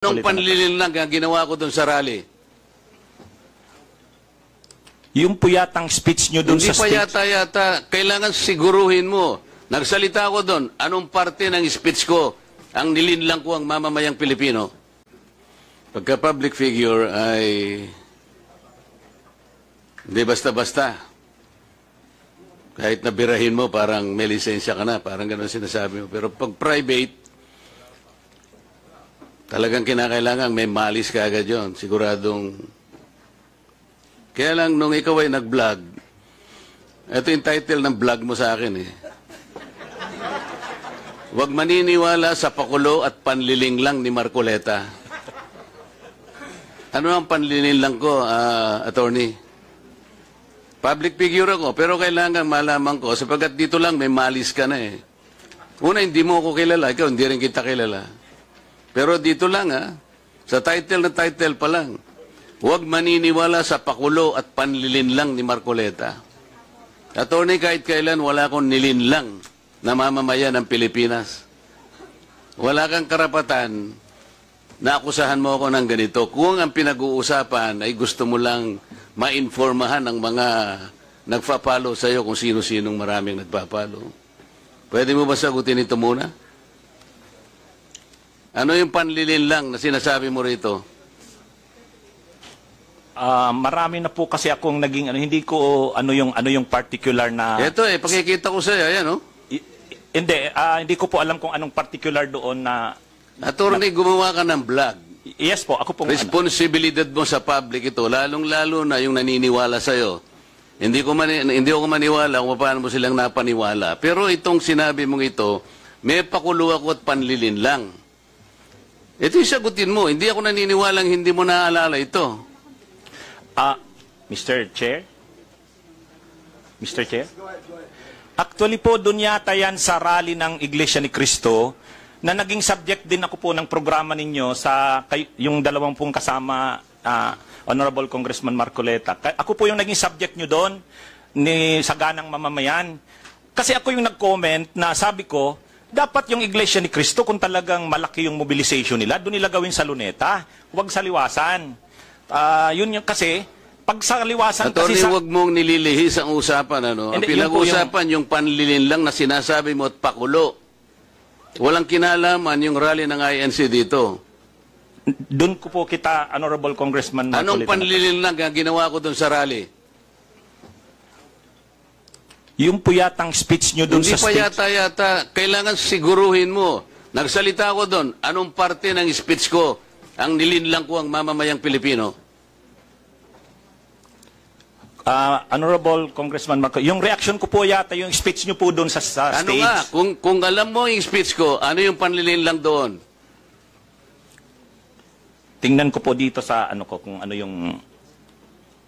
Anong panlilin lang ang ginawa ko doon sa rally? Yung po yatang speech nyo doon Hindi sa pa speech. yata, kailangan siguruhin mo. Nagsalita ako doon, anong parte ng speech ko ang nilinlang ko ang mamamayang Pilipino? Pagka public figure ay hindi basta-basta. Kahit nabirahin mo, parang may lisensya ka na, parang gano'n sinasabi mo. Pero pag private, talagang kinakailangan may malis ka agad yun. Siguradong. Kaya lang nung ikaw ay nag-vlog, ito yung title ng vlog mo sa akin eh. Huwag maniniwala sa pakulo at panliling lang ni Marcoleta. Ano ang panliling lang ko, attorney? Public figure ako, pero kailangan malaman ko, sapagkat dito lang may malis ka na eh. Una, hindi mo ako kilala, ikaw hindi rin kita kilala. Pero dito lang sa title na title pa lang, huwag maniniwala sa pakulo at panlilin lang ni Marcoleta. Attorney, kahit kailan wala akong nilinlang na mamamayan ng Pilipinas. Wala kang karapatan na akusahan mo ako ng ganito. Kung ang pinag-uusapan ay gusto mo lang ma-informahan ng mga nagpa-follow sa iyo kung sino-sinong maraming nagpa-follow. Pwede mo ba sagutin ito muna? Ano yung panlilin lang na sinasabi mo rito? Marami na po kasi akong naging hindi ko ano yung particular na. Ito pakikita ko sa iyo, ayan Hindi ko po alam kung anong particular doon na. Attorney, gumawa ka ng vlog. Yes po, ako pong Responsibilidad mo sa public ito, lalong-lalo na yung naniniwala sa iyo. Hindi ko maniwala kung paano mo silang napaniwala. Pero itong sinabi mong ito, may pakulo ako at panlilin lang. Ito yung sagutin mo. Hindi ako naniniwalang hindi mo naaalala ito. Mr. Chair? Mr. Chair? Actually po, doon yata yan sa rally ng Iglesia ni Cristo na naging subject din ako po ng programa ninyo sa yung dalawang pong kasama, Honorable Congressman Marcoleta. Ako po yung naging subject nyo doon ni Saganang Mamamayan. Kasi ako yung nag-comment na sabi ko, dapat yung Iglesia ni Cristo, kung talagang malaki yung mobilization nila, doon nila gawin sa Luneta. Huwag sa Liwasan. Yun yung kasi, pag sa Liwasan Attorney, kasi huwag mong nililihis ang usapan. Ang pinag-usapan yung panlilin lang na sinasabi mo at pakulo. Walang kinalaman yung rally ng INC dito. Doon ko po kita, Honorable Congressman Marcoleta. Anong panlilin lang ang ginawa ko doon sa rally? Yung po yatang speech nyo doon sa speech. Hindi pa yata, kailangan siguruhin mo. Nagsalita ako doon, anong parte ng speech ko ang nilinlang ko ang mamamayang Pilipino? Honorable Congressman Marcoleta, yung reaction ko po yata, yung speech nyo po doon sa stage. Ano nga, kung alam mo yung speech ko, ano yung panlilinlang doon? Tingnan ko po dito sa kung ano yung,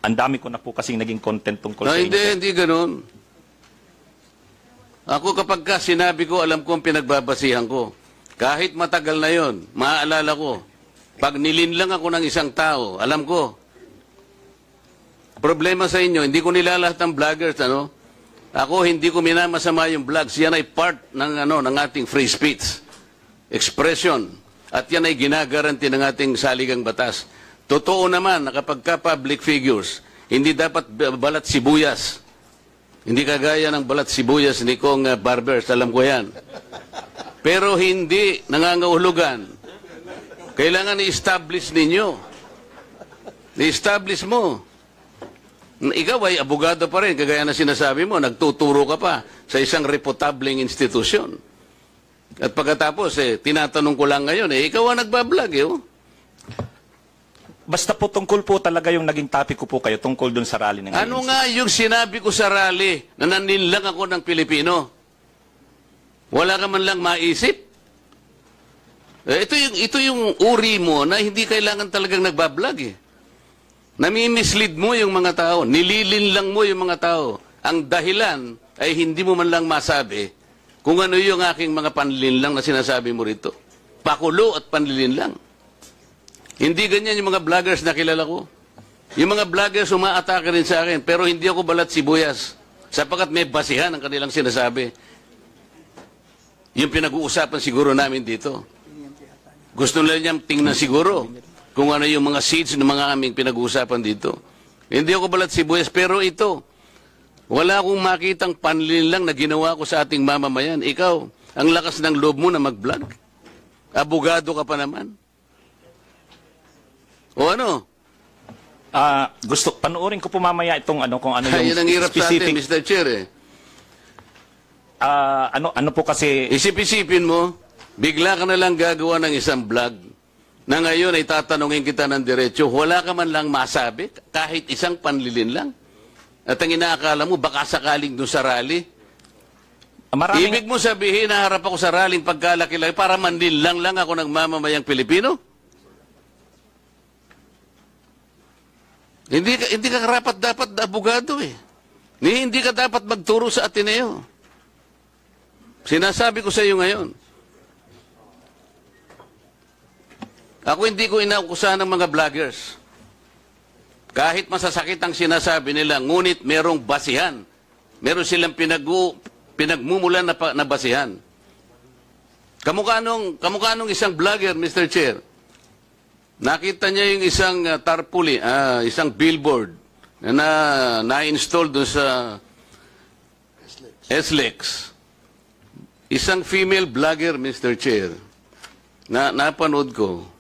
ang dami ko na po kasing naging content tungkol sa inyo. Hindi ganun. Ako kapag sinabi ko, alam ko ang pinagbabasihan ko. Kahit matagal na yon, maaalala ko. Pag nilinlang ako ng isang tao, alam ko. Problema sa inyo, hindi ko nilalahat ng vloggers, Ako, hindi ko minamasama yung vlogs. Yan ay part ng, ng ating free speech. Expression. At yan ay ginagaranti ng ating saligang batas. Totoo naman na kapag ka-public figures, hindi dapat balat sibuyas. Hindi kagaya ng balat sibuyas ni Kong Barbers, alam ko yan. Pero hindi nangangahulugan. Kailangan i-establish ninyo. I-establish mo. Ikaw ay abogado pa rin, kagaya na sinasabi mo, nagtuturo ka pa sa isang reputableng institusyon. At pagkatapos, tinatanong ko lang ngayon, ikaw ang nagbablog, Basta po tungkol po talaga yung naging topic ko po kayo tungkol dun sa rally ng Ano ANC. nga yung sinabi ko sa rally na naninlang ako ng Pilipino? Wala ka man lang maisip? Ito yung uri mo na hindi kailangan talagang nagbablog Nami-mislead mo yung mga tao. Nililinlang mo yung mga tao. Ang dahilan ay hindi mo man lang masabi kung ano yung aking mga panlilinlang na sinasabi mo rito. Pakulo at panlilinlang. Hindi ganyan yung mga vloggers na kilala ko. Yung mga vloggers umaatake rin sa akin, pero hindi ako balat sibuyas. Sapagkat may basihan ang kanilang sinasabi. Yung pinag-uusapan siguro namin dito. Gusto nila niyang tingnan siguro kung ano yung mga seeds ng mga aming pinag-uusapan dito. Hindi ako balat sibuyas, pero ito, wala akong makitang panlilin lang na ginawa ko sa ating mamamayan. Ikaw, ang lakas ng loob mo na mag-vlog. Abogado ka pa naman. O ano? Panoorin ko po mamaya itong kung ano yung Yan ang hirap sa atin, specific. Mr. Chair. Ano po kasi, Isip-isipin mo, bigla ka na lang gagawa ng isang vlog na ngayon ay tatanungin kita ng diretso, wala ka man lang masabi, kahit isang panlilin lang. At ang inaakala mo, baka sakaling doon sa rally. Ibig mo sabihin, naharap ako sa rallying pagkalaki-laki para manlin lang ako ng mamamayang Pilipino? Hindi ka karapat dapat na abogado eh. Hindi ka dapat magturo sa Ateneo. Sinasabi ko sa iyo ngayon. Ako hindi ko inaukusahan ng mga vloggers. Kahit masasakit ang sinasabi nila, ngunit merong basihan. Meron silang pinagmumulan na basihan. Kamukha nung isang vlogger, Mr. Chair. Nakita niya yung isang tarpaulin, isang billboard na-install doon sa SLEX. Isang female vlogger, Mr. Chair, na napanood ko.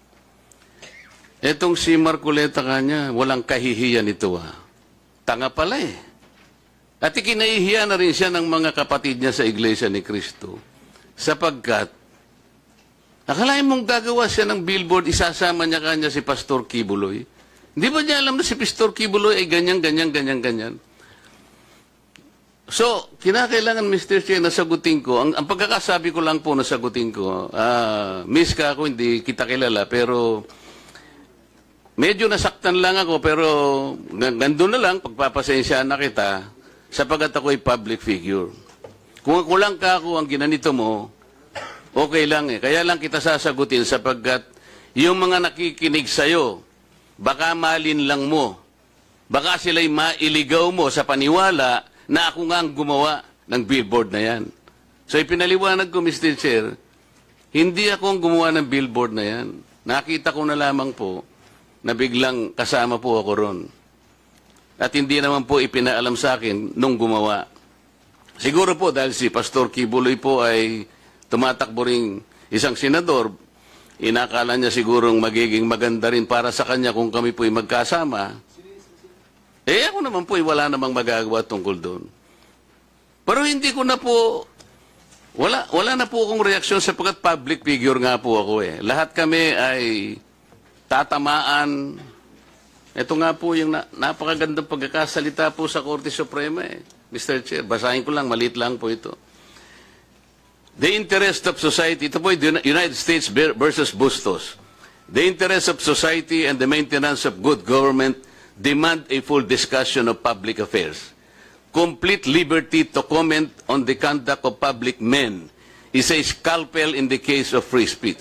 Etong si Marcoleta kanya, walang kahihiyan ito Tanga pala eh. At ikinahihiya na rin siya ng mga kapatid niya sa Iglesia ni Cristo. Sapagkat, akalain mong gagawa siya ng billboard, isasama niya kanya si Pastor Kibuloy. Hindi ba niya alam na si Pastor Kibuloy ay ganyan. So, kinakailangan, Mr. Chair, nasagutin ko. Ang pagkakasabi ko lang po, nasagutin ko. Miss ka ako, hindi kita kilala, pero medyo nasaktan lang ako, pero nandun na lang, pagpapasensya na kita, sapagat ako ay public figure. Kung ako lang ako ang ginanito mo, okay lang eh. Kaya lang kita sasagutin sapagkat yung mga nakikinig sa'yo, baka malin lang mo. Baka sila'y mailigaw mo sa paniwala na ako nga ang gumawa ng billboard na yan. So ipinaliwanag ko, Mr. Chair, hindi ako ang gumawa ng billboard na yan. Nakita ko na lamang po na biglang kasama po ako ron. At hindi naman po ipinaalam sa akin nung gumawa. Siguro po dahil si Pastor Kibuloy po ay tumatakbo ring isang senador, inakala niya sigurong magiging maganda rin para sa kanya kung kami po'y magkasama. Ako naman po'y wala namang magagawa tungkol doon. Pero hindi ko na po, wala na po akong reaksyon sapagkat public figure nga po ako eh. Lahat kami ay tatamaan. Ito nga po yung napakagandang pagkakasalita po sa Korte Suprema eh. Mr. Chair, basahin ko lang, maliit lang po ito. The interest of society, ito po yung United States versus Bustos. The interest of society and the maintenance of good government demand a full discussion of public affairs. Complete liberty to comment on the conduct of public men is a scalpel in the case of free speech.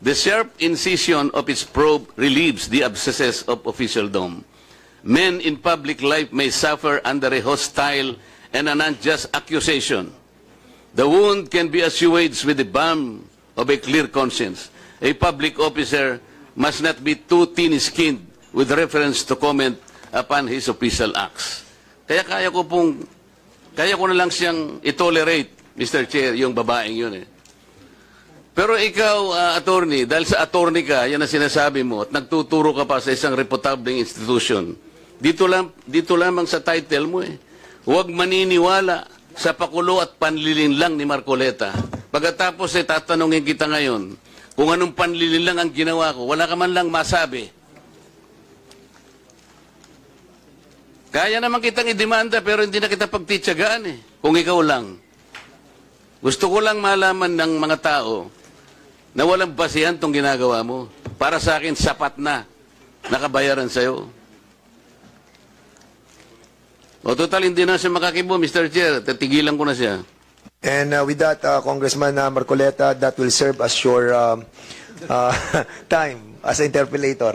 The sharp incision of its probe relieves the abscesses of officialdom. Men in public life may suffer under a hostile and an unjust accusation. The wound can be assuaged with the balm of a clear conscience. A public officer must not be too thin-skinned with reference to comment upon his official acts. Kaya ko na lang siyang itolerate, Mr. Chair, yung babaeng yun eh. Pero ikaw, attorney, dahil sa attorney ka, yan ang sinasabi mo, at nagtuturo ka pa sa isang reputable institution, dito lamang sa title mo eh, huwag maniniwala sa pakulo at panlilin lang ni Marcoleta. Pagkatapos ay tatanungin kita ngayon, kung anong panlilin lang ang ginawa ko, wala ka man lang masabi. Kaya naman kitang idemanda pero hindi na kita pagtitsagaan eh, kung ikaw lang. Gusto ko lang malaman ng mga tao na walang basihan itong ginagawa mo. Para sa akin, sapat na nakabayaran sa'yo. O total, hindi na siya makakibo, Mr. Chair. Tatigilan ko na siya. And with that, Congressman Marcoleta, that will serve as your time as interpellator.